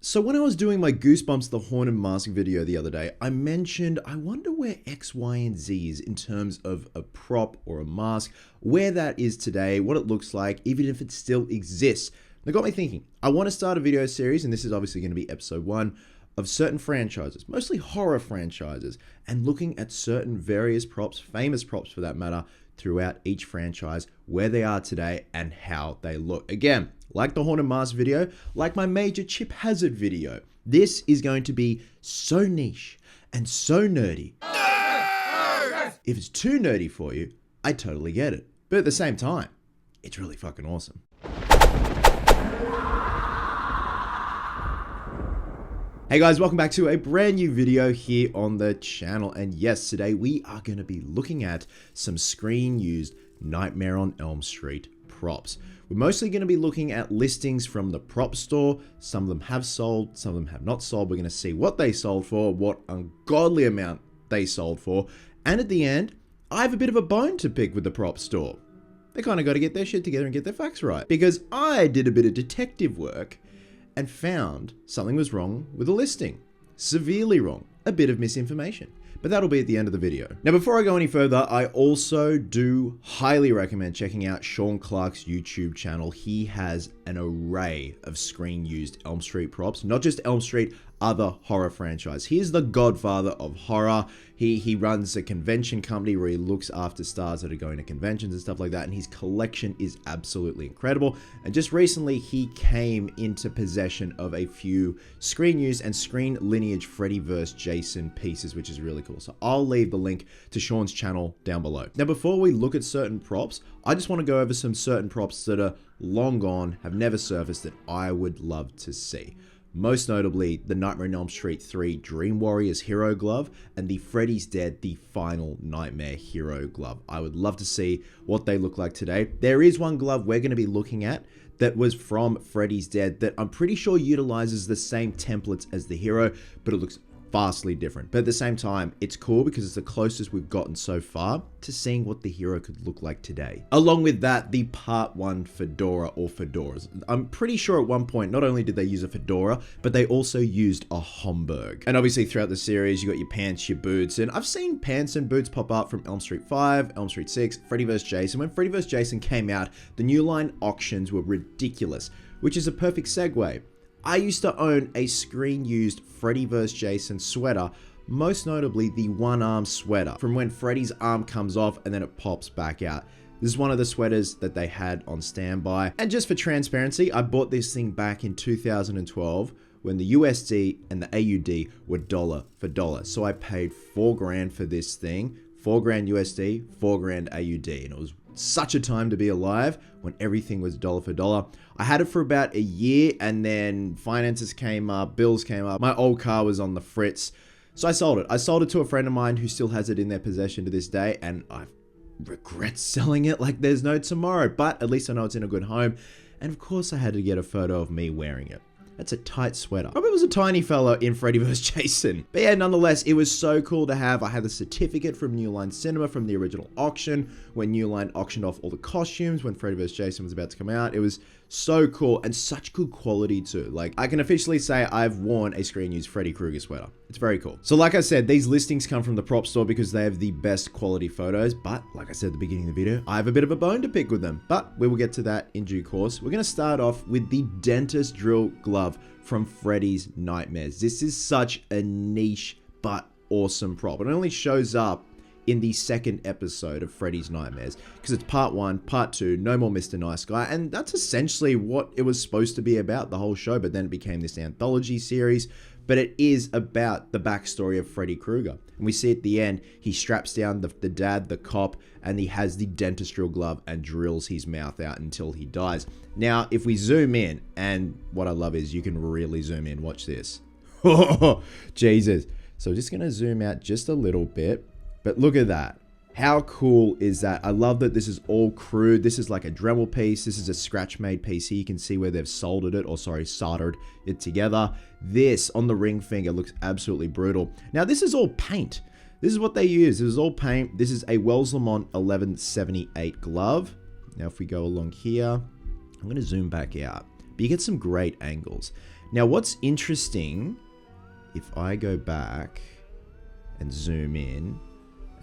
So when I was doing my Goosebumps the Haunted Mask video the other day, I mentioned I wonder where X, Y, and Z is in terms of a prop or a mask, where that is today, what it looks like, even if it still exists. That got me thinking. I want to start a video series, and this is obviously going to be episode 1, of certain franchises, mostly horror franchises, and looking at certain various props, famous props for that matter, throughout each franchise, where they are today and how they look. Again, like the Haunted Mask video, like my Major Chip Hazard video, this is going to be so niche and so nerdy. If it's too nerdy for you, I totally get it. But at the same time, it's really fucking awesome. Hey guys, welcome back to a brand new video here on the channel. And yes, today we are going to be looking at some screen-used Nightmare on Elm Street props. We're mostly going to be looking at listings from the prop store. Some of them have sold, some of them have not sold. We're going to see what they sold for, what ungodly amount they sold for. And at the end, I have a bit of a bone to pick with the prop store. They kind of got to get their shit together and get their facts right. Because I did a bit of detective work and found something was wrong with the listing. Severely wrong. A bit of misinformation. But that'll be at the end of the video. Now, before I go any further, I also do highly recommend checking out Sean Clark's YouTube channel. He has an array of screen-used Elm Street props, not just Elm Street, other horror franchise. He is the godfather of horror. He runs a convention company where he looks after stars that are going to conventions and stuff like that, and his collection is absolutely incredible. And just recently, he came into possession of a few screen-used and screen lineage Freddy vs. Jason pieces, which is really cool. So I'll leave the link to Sean's channel down below. Now, before we look at certain props, I just want to go over some certain props that are long gone, have never surfaced, that I would love to see. Most notably, the Nightmare on Elm Street 3 Dream Warriors Hero Glove and the Freddy's Dead The Final Nightmare Hero Glove. I would love to see what they look like today. There is one glove we're going to be looking at that was from Freddy's Dead that I'm pretty sure utilizes the same templates as the Hero, but it looks vastly different. But at the same time, it's cool because it's the closest we've gotten so far to seeing what the Hero could look like today. Along with that, the Part 1 fedora or fedoras. I'm pretty sure at one point, not only did they use a fedora, but they also used a Homburg. And obviously throughout the series, you got your pants, your boots, and I've seen pants and boots pop up from Elm Street 5, Elm Street 6, Freddy vs. Jason. When Freddy vs. Jason came out, the New Line auctions were ridiculous, which is a perfect segue. I used to own a screen-used Freddy vs. Jason sweater, most notably the one-arm sweater, from when Freddy's arm comes off and then it pops back out. This is one of the sweaters that they had on standby. And just for transparency, I bought this thing back in 2012 when the USD and the AUD were dollar for dollar. So I paid $4 grand for this thing, $4 grand USD, $4 grand AUD, and it was such a time to be alive when everything was dollar for dollar. I had it for about a year and then finances came up, bills came up. My old car was on the fritz. So I sold it. I sold it to a friend of mine who still has it in their possession to this day, and I regret selling it like there's no tomorrow, but at least I know it's in a good home. And of course I had to get a photo of me wearing it. That's a tight sweater. Probably was a tiny fella in Freddy vs. Jason. But yeah, nonetheless, it was so cool to have. I had the certificate from New Line Cinema from the original auction when New Line auctioned off all the costumes when Freddy vs. Jason was about to come out. It was so cool and such good quality too. Like, I can officially say I've worn a screen-used Freddy Krueger sweater. It's very cool. So like I said, these listings come from the prop store because they have the best quality photos. But like I said at the beginning of the video, I have a bit of a bone to pick with them. But we will get to that in due course. We're going to start off with the dentist drill glove from Freddy's Nightmares. This is such a niche but awesome prop. It only shows up in the second episode of Freddy's Nightmares because it's part 1, part 2, no more Mr. Nice Guy, and that's essentially what it was supposed to be about, the whole show. But then it became this anthology series. But it is about the backstory of Freddy Krueger. And we see at the end, he straps down the dad, the cop, and he has the dentist drill glove and drills his mouth out until he dies. Now, if we zoom in, and what I love is you can really zoom in, watch this. Oh, Jesus. So just going to zoom out just a little bit, but look at that. How cool is that? I love that this is all crude. This is like a Dremel piece. This is a scratch-made piece here. You can see where they've soldered it, or sorry, soldered it together. This on the ring finger looks absolutely brutal. Now, this is all paint. This is what they use. This is all paint. This is a Wells Lamont 1178 glove. Now, if we go along here, I'm going to zoom back out. But you get some great angles. Now, what's interesting, if I go back and zoom in,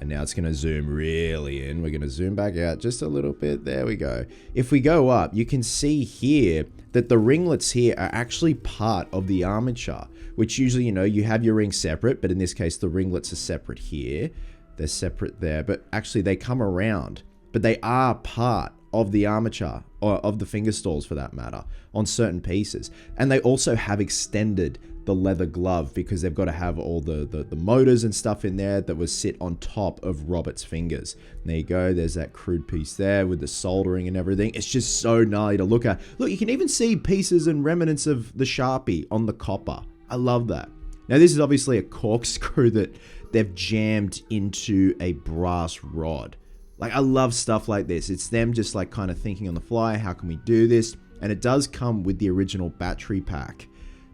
and now it's going to zoom really in. We're going to zoom back out just a little bit. There we go. If we go up, you can see here that the ringlets here are actually part of the armature, which usually, you know, you have your ring separate, but in this case, the ringlets are separate here. They're separate there, but actually they come around, but they are part of the armature, or of the finger stalls for that matter, on certain pieces. And they also have extended the leather glove because they've got to have all the motors and stuff in there that was sit on top of Robert's fingers. And there you go. There's that crude piece there with the soldering and everything. It's just so gnarly to look at. Look, you can even see pieces and remnants of the Sharpie on the copper. I love that. Now, this is obviously a corkscrew that they've jammed into a brass rod. Like, I love stuff like this. It's them just like kind of thinking on the fly, how can we do this? And it does come with the original battery pack.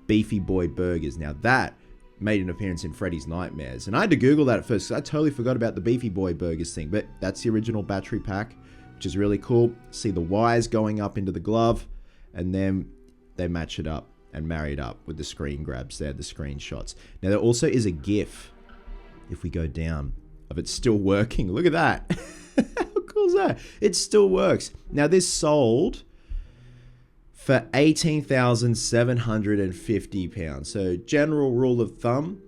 Beefy Boy Burgers. Now that made an appearance in Freddy's Nightmares. And I had to Google that at first because I totally forgot about the Beefy Boy Burgers thing. But that's the original battery pack, which is really cool. See the wires going up into the glove. And then they match it up and marry it up with the screen grabs there, the screenshots. Now there also is a GIF, if we go down, of it still working. Look at that. How cool is that? It still works. Now this sold for £18,750. So general rule of thumb,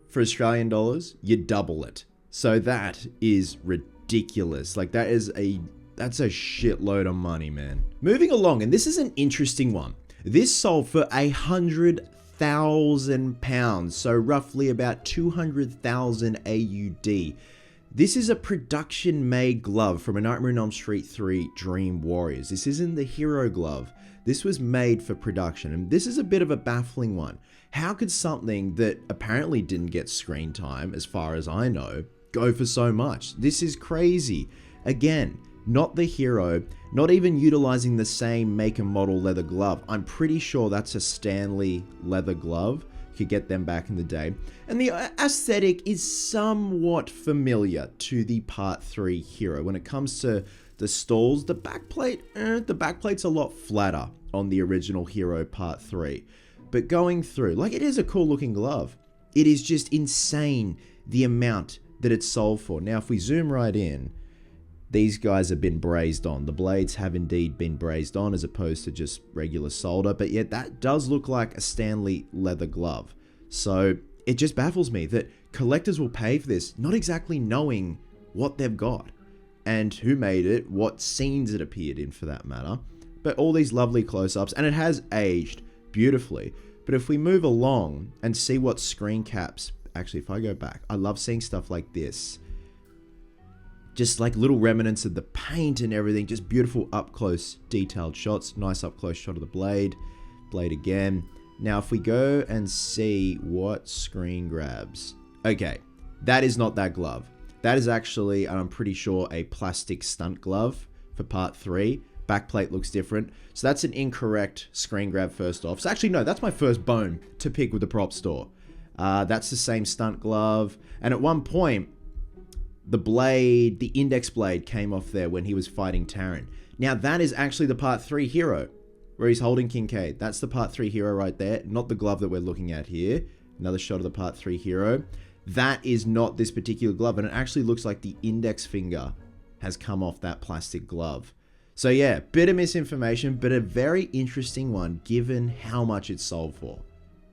for Australian dollars, you double it. So that is ridiculous. Like that's a shitload of money, man. Moving along, and this is an interesting one. This sold for £100,000, so roughly about 200,000 AUD. This is a production-made glove from A Nightmare on Elm Street 3 Dream Warriors. This isn't the hero glove. This was made for production, and this is a bit of a baffling one. How could something that apparently didn't get screen time, as far as I know, go for so much? This is crazy. Again, not the hero, not even utilizing the same make and model leather glove. I'm pretty sure that's a Stanley leather glove. You could get them back in the day. And the aesthetic is somewhat familiar to the Part 3 hero. When it comes to the stalls, the backplate's a lot flatter on the original hero Part 3. But going through, like, it is a cool looking glove. It is just insane the amount that it's sold for. Now, if we zoom right in, these guys have been brazed on. The blades have indeed been brazed on as opposed to just regular solder. But yet that does look like a Stanley leather glove. So it just baffles me that collectors will pay for this, not exactly knowing what they've got and who made it, what scenes it appeared in for that matter. But all these lovely close-ups, and it has aged beautifully. But if we move along and see what screen caps, actually if I go back, I love seeing stuff like this. Just like little remnants of the paint and everything, just beautiful up close detailed shots. Nice up close shot of the blade again. Now if we go and see what screen grabs, okay, that is not that glove. That is actually, I'm pretty sure, a plastic stunt glove for Part 3. Backplate looks different. So that's an incorrect screen grab first off. So actually, no, that's my first bone to pick with the prop store. That's the same stunt glove. And at one point, the blade, the index blade came off there when he was fighting Taran. Now that is actually the Part 3 hero, where he's holding Kincaid. That's the Part 3 hero right there, not the glove that we're looking at here. Another shot of the Part 3 hero. That is not this particular glove, and it actually looks like the index finger has come off that plastic glove. So yeah, bit of misinformation, but a very interesting one given how much it's sold for.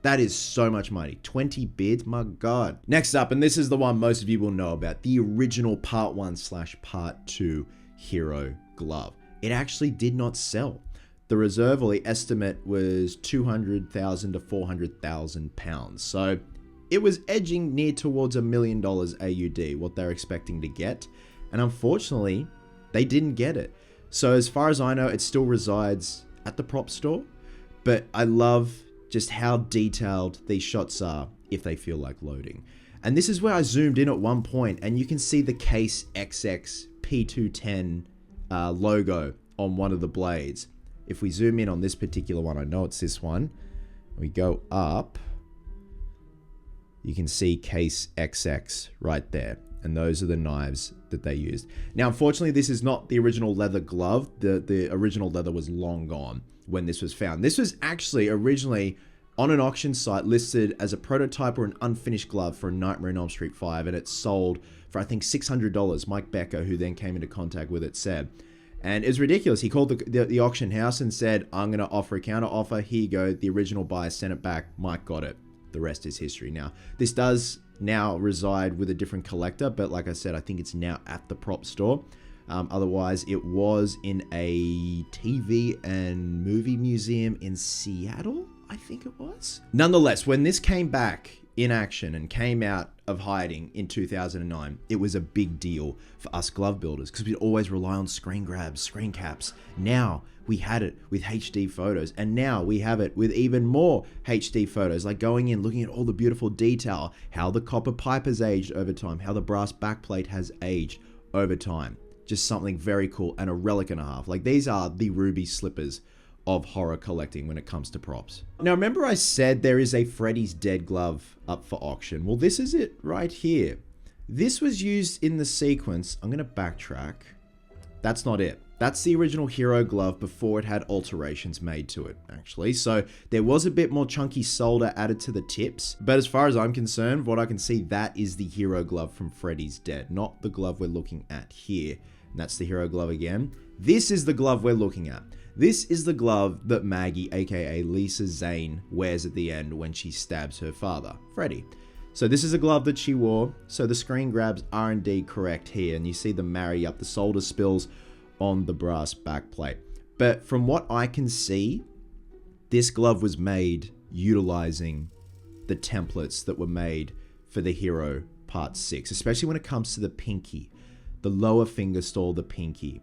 That is so much money. 20 bids, my God. Next up, and this is the one most of you will know about, the original Part 1/Part 2 hero glove. It actually did not sell. The reserve or the estimate was 200,000 to 400,000 pounds. So it was edging near towards $1 million AUD, what they're expecting to get. And unfortunately, they didn't get it. So as far as I know, it still resides at the prop store. But I love just how detailed these shots are if they feel like loading. And this is where I zoomed in at one point, and you can see the Case XX P210 logo on one of the blades. If we zoom in on this particular one, I know it's this one. We go up, you can see Case XX right there. And those are the knives that they used. Now, unfortunately, this is not the original leather glove. The original leather was long gone when this was found. This was actually originally on an auction site listed as a prototype or an unfinished glove for a Nightmare on Elm Street 5, and it sold for, I think, $600. Mike Becker, who then came into contact with it, said. And it was ridiculous. He called the auction house and said, I'm going to offer a counter offer. Here you go. The original buyer sent it back. Mike got it. The rest is history. Now, this does now reside with a different collector, but like I said, I think it's now at the prop store. Otherwise, it was in a TV and movie museum in Seattle, I think it was. Nonetheless, when this came back in action and came out of hiding in 2009, it was a big deal for us glove builders because we'd always rely on screen grabs, screen caps. Now we had it with HD photos, and now we have it with even more HD photos, like going in, looking at all the beautiful detail, how the copper pipe has aged over time, how the brass backplate has aged over time. Just something very cool and a relic and a half. Like, these are the ruby slippers of horror collecting when it comes to props. Now, remember I said there is a Freddy's Dead glove up for auction? Well, this is it right here. This was used in the sequence. I'm going to backtrack. That's not it. That's the original hero glove before it had alterations made to it, actually. So there was a bit more chunky solder added to the tips. But as far as I'm concerned, what I can see, that is the hero glove from Freddy's Dead, not the glove we're looking at here. And that's the hero glove again. This is the glove we're looking at. This is the glove that Maggie, aka Lisa Zane, wears at the end when she stabs her father, Freddy. So this is a glove that she wore. So the screen grabs are indeed correct here. And you see them marry up the solder spills on the brass backplate. But from what I can see, this glove was made utilizing the templates that were made for the Hero Part 6, especially when it comes to the pinky. The lower finger stole the pinky.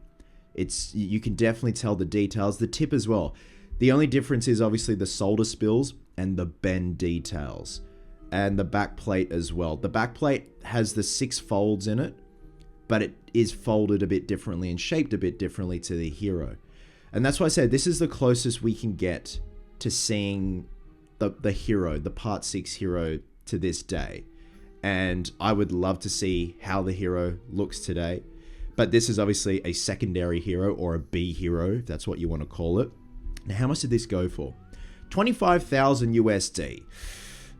You can definitely tell the details, the tip as well. The only difference is obviously the solder spills and the bend details, and the back plate as well. The back plate has the 6 folds in it, but it is folded a bit differently and shaped a bit differently to the Hero. And that's why I said this is the closest we can get to seeing the Hero, the Part 6 Hero to this day. And I would love to see how the Hero looks today. But this is obviously a secondary Hero, or a B Hero, if that's what you want to call it. Now, how much did this go for? 25,000 USD.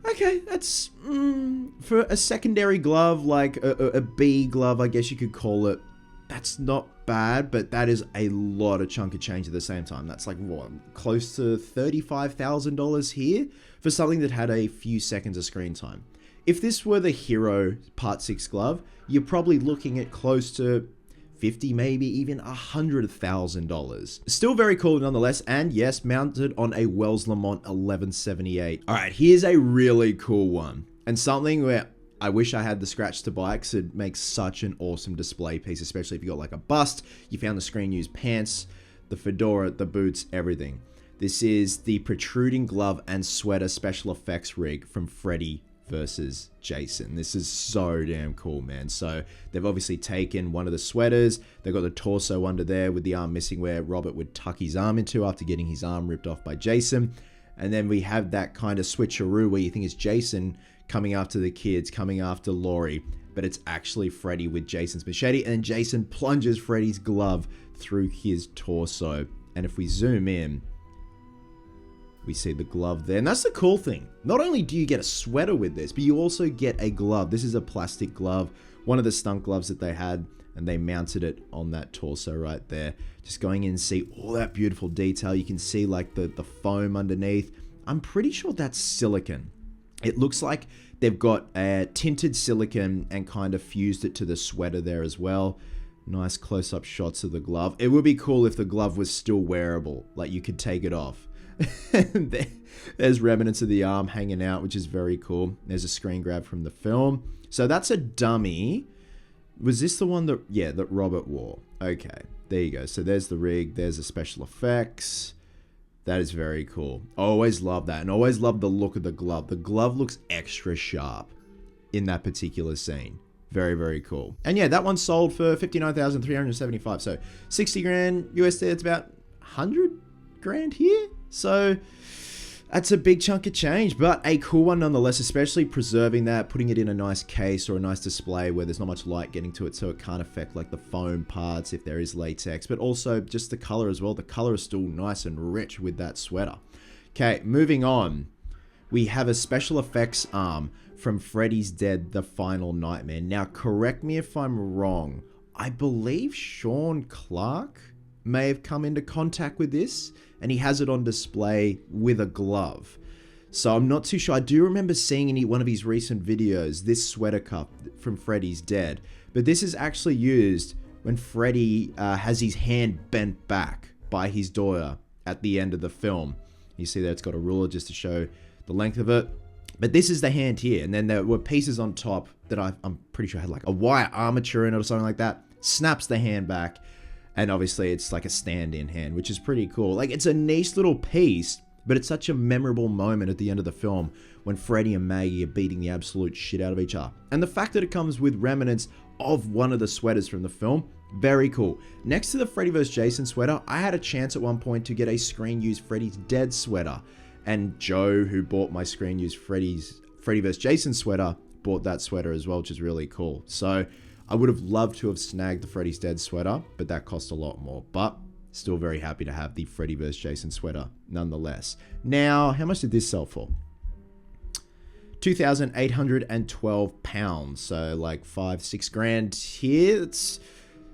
Okay, that's for a secondary glove, like a B glove, I guess you could call it. That's not bad, but that is a lot of chunk of change at the same time. That's like, what, close to $35,000 here for something that had a few seconds of screen time. If this were the Hero Part 6 glove, you're probably looking at close to 50, maybe even $100,000. Still very cool nonetheless, and yes, mounted on a Wells Lamont 1178. All right, here's a really cool one, and something where I wish I had the scratch to buy, because it makes such an awesome display piece, especially if you got like a bust, you found the screen used pants, the fedora, the boots, everything. This is the protruding glove and sweater special effects rig from Freddy versus Jason. This is so damn cool, man. So they've obviously taken one of the sweaters, they've got the torso under there with the arm missing where Robert would tuck his arm into after getting his arm ripped off by Jason. And then we have that kind of switcheroo where you think it's Jason coming after the kids, coming after Laurie, but it's actually Freddy with Jason's machete, and Jason plunges Freddy's glove through his torso. And if we zoom in, we see the glove there. And that's the cool thing. Not only do you get a sweater with this, but you also get a glove. This is a plastic glove, one of the stunt gloves that they had, and they mounted it on that torso right there. Just going in and see all that beautiful detail. You can see like the foam underneath. I'm pretty sure that's silicone. It looks like they've got a tinted silicone and kind of fused it to the sweater there as well. Nice close-up shots of the glove. It would be cool if the glove was still wearable, like you could take it off. There's remnants of the arm hanging out, which is very cool. There's a screen grab from the film. So that's a dummy. Was this the one that, yeah, that Robert wore? Okay, there you go. So there's the rig. There's the special effects. That is very cool. I always love that, and I always love the look of the glove. The glove looks extra sharp in that particular scene. Very, very cool. And yeah, that one sold for $59,375. So 60 grand USD. It's about 100 grand here. So that's a big chunk of change, but a cool one nonetheless, especially preserving that, putting it in a nice case or a nice display where there's not much light getting to it, so it can't affect like the foam parts if there is latex, but also just the color as well. The color is still nice and rich with that sweater. Okay, moving on. we have a special effects arm from Freddy's Dead, The Final Nightmare. Now, correct me if I'm wrong. I believe Sean Clark may have come into contact with this, and he has it on display with a glove. So I'm not too sure. I do remember seeing in one of his recent videos this sweater cup from Freddy's Dead. But this is actually used when Freddy has his hand bent back by his daughter at the end of the film. You see that it's got a ruler just to show the length of it. But this is the hand here. And then there were pieces on top that I'm pretty sure had like a wire armature in it or something like that. Snaps the hand back. And obviously it's like a stand-in hand, which is pretty cool. Like, it's a nice little piece, but it's such a memorable moment at the end of the film when Freddy and Maggie are beating the absolute shit out of each other. And the fact that it comes with remnants of one of the sweaters from the film, very cool. Next to the Freddy vs. Jason sweater, I had a chance at one point to get a screen-used Freddy's Dead sweater. And Joe, who bought my screen-used Freddy vs. Jason sweater, bought that sweater as well, which is really cool. So I would have loved to have snagged the Freddy's Dead sweater, but that cost a lot more. But still very happy to have the Freddy vs. Jason sweater nonetheless. Now, how much did this sell for? £2,812. So like 5-6 grand here. It's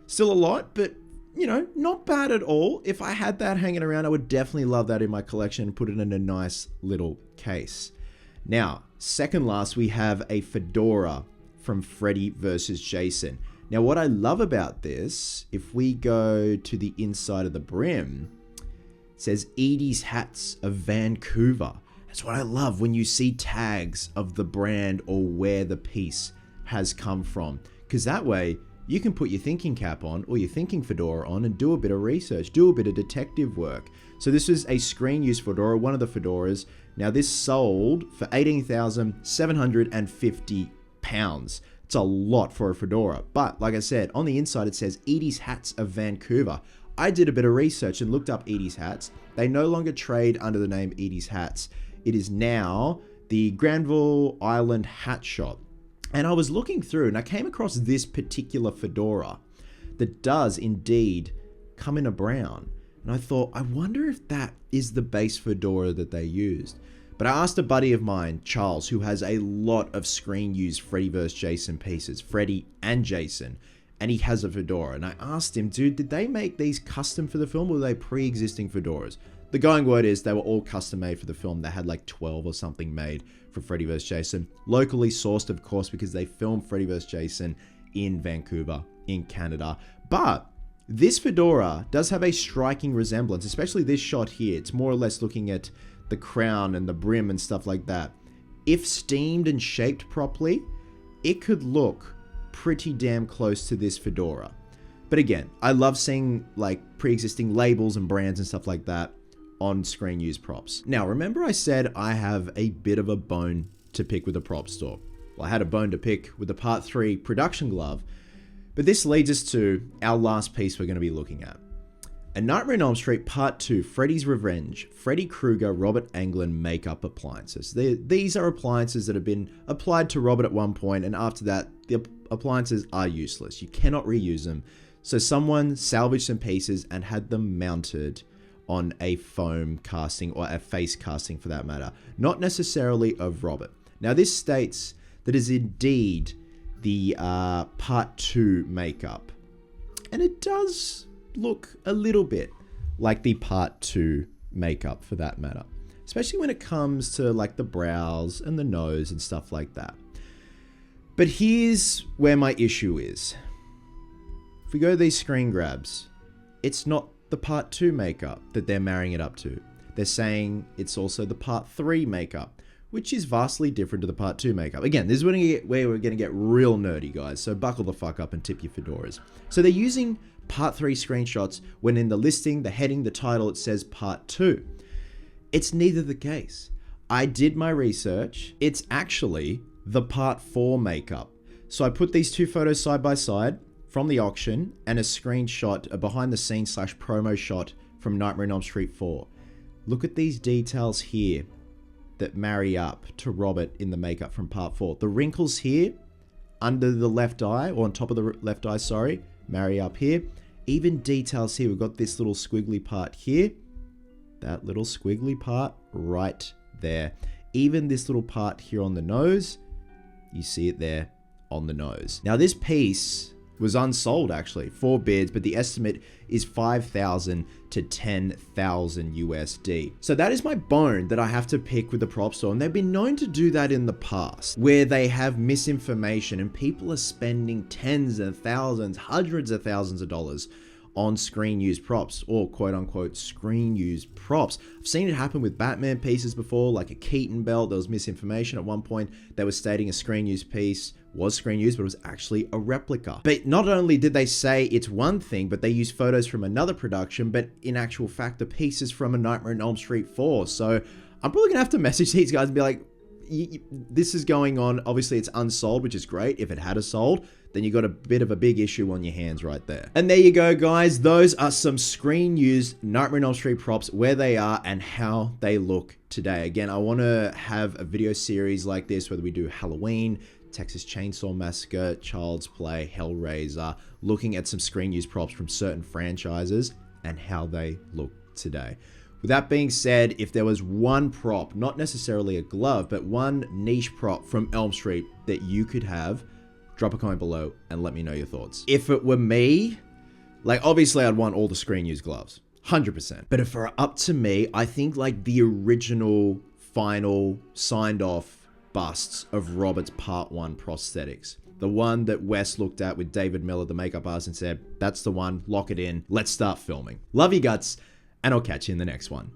still a lot, but you know, not bad at all. If I had that hanging around, I would definitely love that in my collection and put it in a nice little case. Now, second last, we have a fedora from Freddy vs. Jason. Now, what I love about this, if we go to the inside of the brim, it says Edie's Hats of Vancouver. That's what I love when you see tags of the brand or where the piece has come from. Because that way, you can put your thinking cap on or your thinking fedora on and do a bit of research, do a bit of detective work. So this is a screen-used fedora, one of the fedoras. Now, this sold for £18,750. It's a lot for a fedora. But like I said, on the inside it says Edie's Hats of Vancouver. I did a bit of research and looked up Edie's Hats. They no longer trade under the name Edie's Hats. It is now the Granville Island Hat Shop. And I was looking through and I came across this particular fedora that does indeed come in a brown. And I thought, I wonder if that is the base fedora that they used. But I asked a buddy of mine, Charles, who has a lot of screen-used Freddy vs. Jason pieces, Freddy and Jason, and he has a fedora. And I asked him, dude, did they make these custom for the film or were they pre-existing fedoras? The going word is they were all custom made for the film. They had like 12 or something made for Freddy vs. Jason. Locally sourced, of course, because they filmed Freddy vs. Jason in Vancouver, in Canada. But this fedora does have a striking resemblance, especially this shot here. It's more or less looking at the crown and the brim and stuff like that. If steamed and shaped properly, it could look pretty damn close to this fedora. But again, I love seeing like pre-existing labels and brands and stuff like that on screen used props. Now, remember I said I have a bit of a bone to pick with the prop store. Well, I had a bone to pick with the Part 3 production glove, but this leads us to our last piece we're going to be looking at. A Nightmare on Elm Street Part 2, Freddy's Revenge, Freddy Krueger, Robert Englund makeup appliances. These are appliances that have been applied to Robert at one point, and after that, the appliances are useless. You cannot reuse them. So someone salvaged some pieces and had them mounted on a foam casting, or a face casting for that matter. Not necessarily of Robert. Now, this states that is indeed the Part 2 makeup. And it does look a little bit like the Part 2 makeup for that matter, especially when it comes to like the brows and the nose and stuff like that. But here's where my issue is. If we go to these screen grabs, it's not the Part 2 makeup that they're marrying it up to. They're saying it's also the Part 3 makeup, which is vastly different to the Part 2 makeup. Again, this is where we're going to get real nerdy, guys, so buckle the fuck up and tip your fedoras. So they're using Part 3 screenshots when in the listing, the heading, the title, it says Part 2. It's neither the case. I did my research. It's actually the Part 4 makeup. So I put these two photos side by side from the auction and a screenshot, a behind the scenes / promo shot from Nightmare on Elm Street 4. Look at these details here that marry up to Robert in the makeup from Part 4. The wrinkles here under the left eye, or on top of the left eye, sorry, marry up here. Even details here. We've got this little squiggly part here. That little squiggly part right there. even this little part here on the nose, you see it there on the nose. Now this piece was unsold actually, 4 bids, but the estimate is 5,000 to 10,000 USD. So that is my bone that I have to pick with the prop store, and they've been known to do that in the past, where they have misinformation and people are spending tens of thousands, hundreds of thousands of dollars on screen used props, or quote unquote screen used props. I've seen it happen with Batman pieces before, like a Keaton belt. There was misinformation at one point. They were stating a screen used piece was screen used, but it was actually a replica. But not only did they say it's one thing, but they used photos from another production, but in actual fact, the piece is from A Nightmare on Elm Street 4. So I'm probably gonna have to message these guys and be like, this is going on. Obviously it's unsold, which is great. If it had a sold, then you got a bit of a big issue on your hands right there. And there you go, guys. Those are some screen used Nightmare on Elm Street props, where they are and how they look today. Again, I want to have a video series like this, whether we do Halloween, Texas Chainsaw Massacre, Child's Play, Hellraiser, looking at some screen used props from certain franchises and how they look today. With that being said, if there was one prop, not necessarily a glove, but one niche prop from Elm Street that you could have, drop a comment below and let me know your thoughts. If it were me, like obviously I'd want all the screen used gloves, 100%. But if it were up to me, I think like the original, final, signed off busts of Robert's Part 1 prosthetics. The one that Wes looked at with David Miller, the makeup artist, and said, that's the one, lock it in, let's start filming. Love you guts, and I'll catch you in the next one.